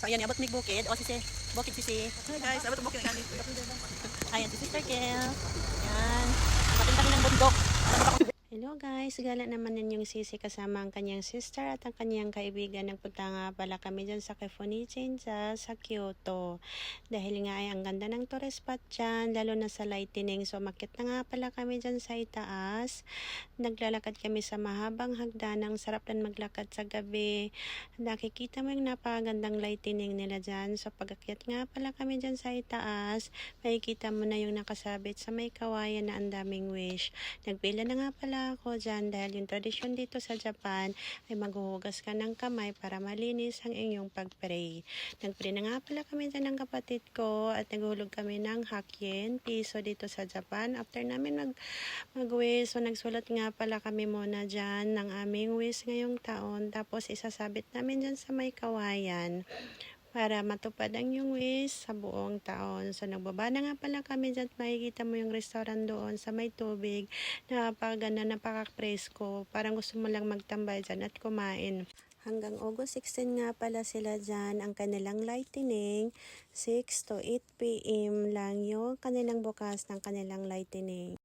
So ayan, abot mig bukid. O sisi, bukid sisi. Hi guys, abot bukid na kami. Ayan, si Sister Kel. Ayan, abating kami ng bundok. Hello guys, gala naman yung Sisi kasama ang kanyang sister at ang kanyang kaibigan. Nagpunta nga pala kami dyan sa Kefunichen sa Kyoto. Dahil nga ay ang ganda ng tourist spot dyan, lalo na sa lightning. So makit na nga pala kami dyan sa itaas. Naglalakad kami sa mahabang hagdanang, sarap lang maglakad sa gabi. Nakikita mo yung napakagandang lightning nila dyan. So pag-akyat nga pala kami dyan sa itaas, makikita mo na yung nakasabit sa may kawayan na ang daming wish. Nagpila na nga pala ako dyan dahil yung tradisyon dito sa Japan ay maghuhugas ka ng kamay para malinis ang inyong pag-pray. Nagpray na nga pala kami dyan ng kapatid ko at naghulog kami ng hakyen, piso dito sa Japan. After namin mag-wish, so nagsulat nga pala kami muna dyan ng aming wish ngayong taon. Tapos isasabit namin dyan sa may kawayan para matupad ang yung wish sa buong taon. So, nagbaba na nga pala kami dyan. Makikita mo yung restaurant doon sa may tubig. Napakaganda, napaka-presko. Parang gusto mo lang magtambay dyan at kumain. Hanggang August 16 nga pala sila dyan. Ang kanilang lightning, 6 to 8 p.m. lang yung kanilang bukas ng kanilang lightning.